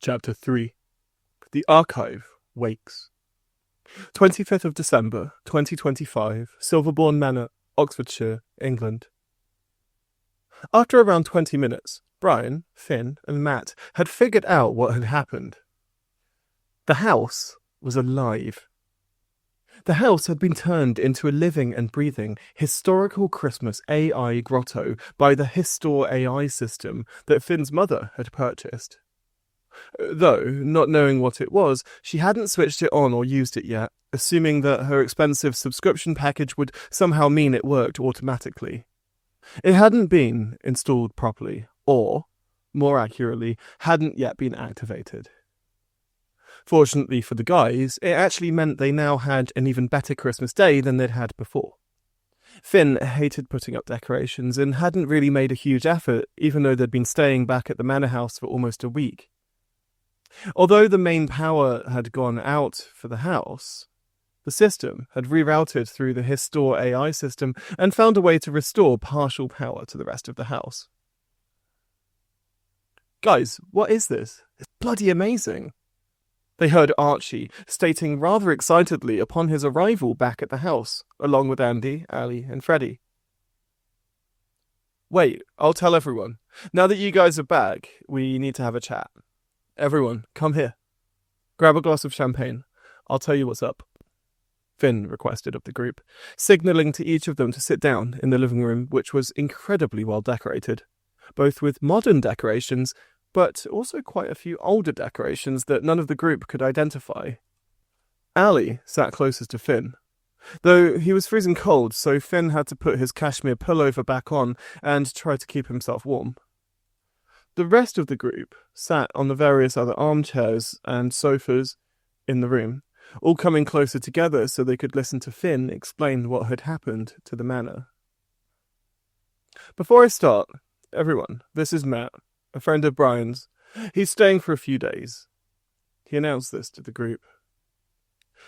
Chapter 3. The Archive Wakes. 25th of December, 2025, Silverbourne Manor, Oxfordshire, England. After around 20 minutes, Brian, Finn, and Matt had figured out what had happened. The house was alive. The house had been turned into a living and breathing historical Christmas AI grotto by the HistorAI system that Finn's mother had purchased. Though, not knowing what it was, she hadn't switched it on or used it yet, assuming that her expensive subscription package would somehow mean it worked automatically. It hadn't been installed properly, or, more accurately, hadn't yet been activated. Fortunately for the guys, it actually meant they now had an even better Christmas day than they'd had before. Finn hated putting up decorations and hadn't really made a huge effort, even though they'd been staying back at the manor house for almost a week. Although the main power had gone out for the house, the system had rerouted through the HistorAI system and found a way to restore partial power to the rest of the house. Guys, what is this? It's bloody amazing. They heard Archie stating rather excitedly upon his arrival back at the house, along with Andy, Ali, and Freddy. Wait, I'll tell everyone. Now that you guys are back, we need to have a chat. Everyone, come here. Grab a glass of champagne. I'll tell you what's up. Finn requested of the group, signalling to each of them to sit down in the living room, which was incredibly well decorated, both with modern decorations, but also quite a few older decorations that none of the group could identify. Ali sat closest to Finn, though he was freezing cold, so Finn had to put his cashmere pullover back on and try to keep himself warm. The rest of the group sat on the various other armchairs and sofas in the room, all coming closer together so they could listen to Finn explain what had happened to the manor. Before I start, everyone, this is Matt, a friend of Brian's. He's staying for a few days. He announced this to the group.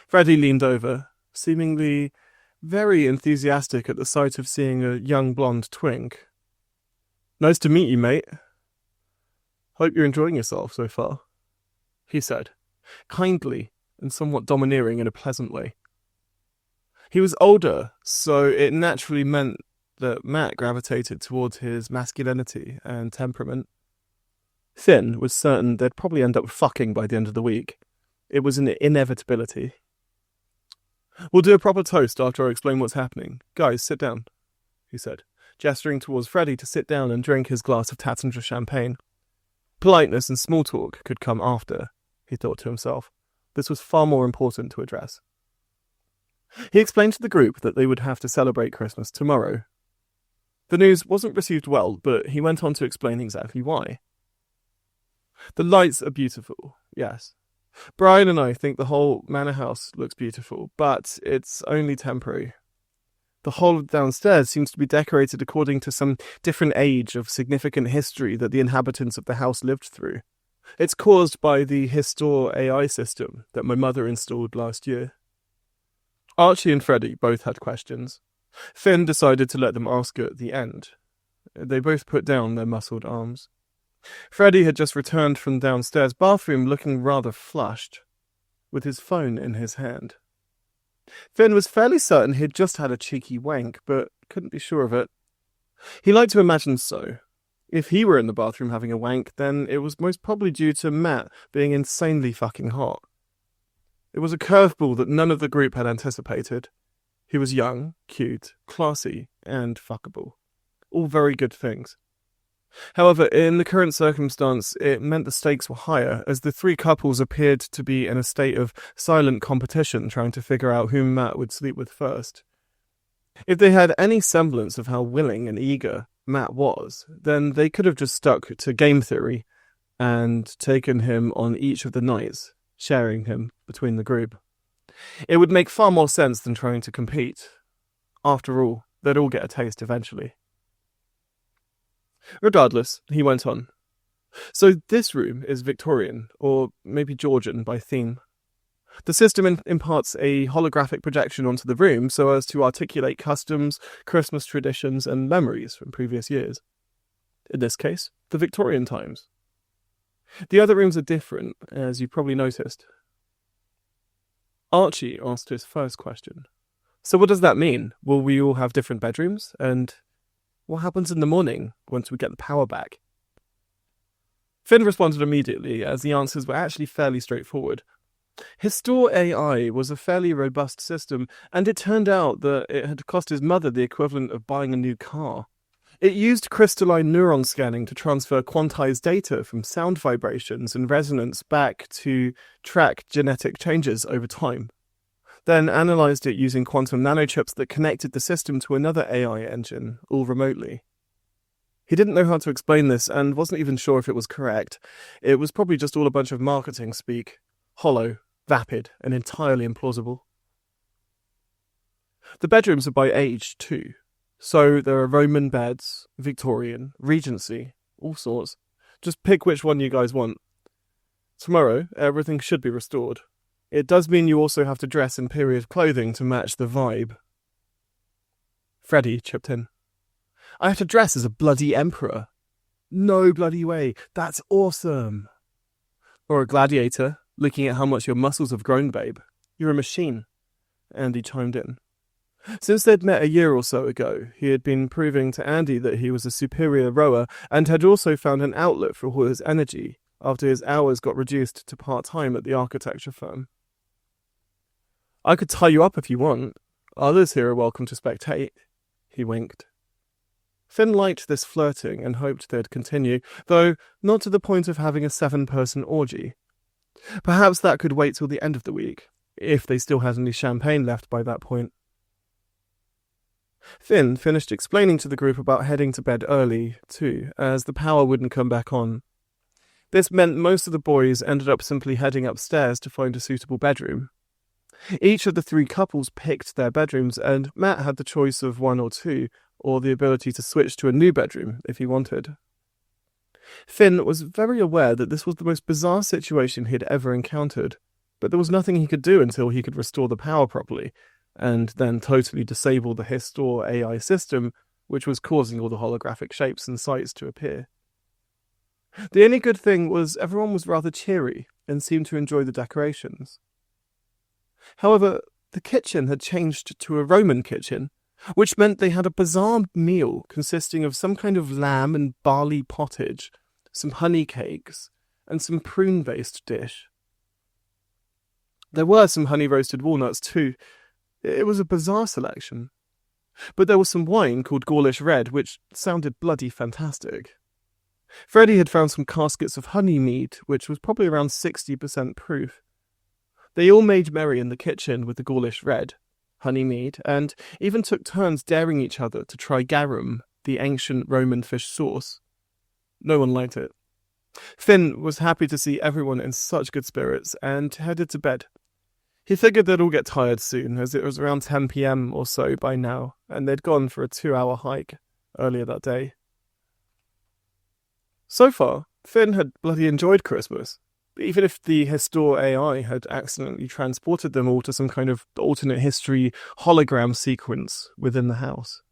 Freddy leaned over, seemingly very enthusiastic at the sight of seeing a young blonde twink. Nice to meet you, mate. Hope you're enjoying yourself so far, he said, kindly and somewhat domineering in a pleasant way. He was older, so it naturally meant that Matt gravitated towards his masculinity and temperament. Finn was certain they'd probably end up fucking by the end of the week. It was an inevitability. We'll do a proper toast after I explain what's happening. Guys, sit down, he said, gesturing towards Freddy to sit down and drink his glass of Tattinger champagne. Politeness and small talk could come after, he thought to himself. This was far more important to address. He explained to the group that they would have to celebrate Christmas tomorrow. The news wasn't received well, but he went on to explain exactly why. The lights are beautiful, yes. Brian and I think the whole manor house looks beautiful, but it's only temporary. The whole of downstairs seems to be decorated according to some different age of significant history that the inhabitants of the house lived through. It's caused by the HistorAI system that my mother installed last year. Archie and Freddy both had questions. Finn decided to let them ask at the end. They both put down their muscled arms. Freddy had just returned from the downstairs bathroom looking rather flushed, with his phone in his hand. Finn was fairly certain he'd just had a cheeky wank, but couldn't be sure of it. He liked to imagine so. If he were in the bathroom having a wank, then it was most probably due to Matt being insanely fucking hot. It was a curveball that none of the group had anticipated. He was young, cute, classy, and fuckable. All very good things. However, in the current circumstance, it meant the stakes were higher, as the three couples appeared to be in a state of silent competition trying to figure out whom Matt would sleep with first. If they had any semblance of how willing and eager Matt was, then they could have just stuck to game theory and taken him on each of the nights, sharing him between the group. It would make far more sense than trying to compete. After all, they'd all get a taste eventually. Regardless, he went on. So this room is Victorian, or maybe Georgian by theme. The system imparts a holographic projection onto the room so as to articulate customs, Christmas traditions, and memories from previous years. In this case, the Victorian times. The other rooms are different, as you probably noticed. Archie asked his first question. So what does that mean? Will we all have different bedrooms? And what happens in the morning once we get the power back? Finn responded immediately, as the answers were actually fairly straightforward. HistorAI was a fairly robust system, and it turned out that it had cost his mother the equivalent of buying a new car. It used crystalline neuron scanning to transfer quantized data from sound vibrations and resonance back to track genetic changes over time. Then analysed it using quantum nanochips that connected the system to another AI engine, all remotely. He didn't know how to explain this and wasn't even sure if it was correct. It was probably just all a bunch of marketing speak. Hollow, vapid, and entirely implausible. The bedrooms are by age, too. So there are Roman beds, Victorian, Regency, all sorts. Just pick which one you guys want. Tomorrow, everything should be restored. It does mean you also have to dress in period clothing to match the vibe. Freddy chipped in. I have to dress as a bloody emperor. No bloody way. That's awesome. Or a gladiator, looking at how much your muscles have grown, babe. You're a machine. Andy chimed in. Since they'd met a year or so ago, he had been proving to Andy that he was a superior rower and had also found an outlet for all his energy after his hours got reduced to part-time at the architecture firm. I could tie you up if you want. Others here are welcome to spectate. He winked. Finn liked this flirting and hoped they'd continue, though not to the point of having a 7-person orgy. Perhaps that could wait till the end of the week, if they still had any champagne left by that point. Finn finished explaining to the group about heading to bed early, too, as the power wouldn't come back on. This meant most of the boys ended up simply heading upstairs to find a suitable bedroom. Each of the 3 couples picked their bedrooms, and Matt had the choice of 1 or 2, or the ability to switch to a new bedroom if he wanted. Finn was very aware that this was the most bizarre situation he'd ever encountered, but there was nothing he could do until he could restore the power properly, and then totally disable the HistorAI system, which was causing all the holographic shapes and sights to appear. The only good thing was everyone was rather cheery and seemed to enjoy the decorations. However, the kitchen had changed to a Roman kitchen, which meant they had a bizarre meal consisting of some kind of lamb and barley pottage, some honey cakes, and some prune-based dish. There were some honey-roasted walnuts too. It was a bizarre selection. But there was some wine called Gaulish Red, which sounded bloody fantastic. Freddy had found some caskets of honey mead, which was probably around 60% proof. They all made merry in the kitchen with the Gaulish Red, honey mead, and even took turns daring each other to try garum, the ancient Roman fish sauce. No one liked it. Finn was happy to see everyone in such good spirits and headed to bed. He figured they'd all get tired soon, as it was around 10 p.m. or so by now, and they'd gone for a 2-hour hike earlier that day. So far, Finn had bloody enjoyed Christmas, even if the HistorAI had accidentally transported them all to some kind of alternate history hologram sequence within the house.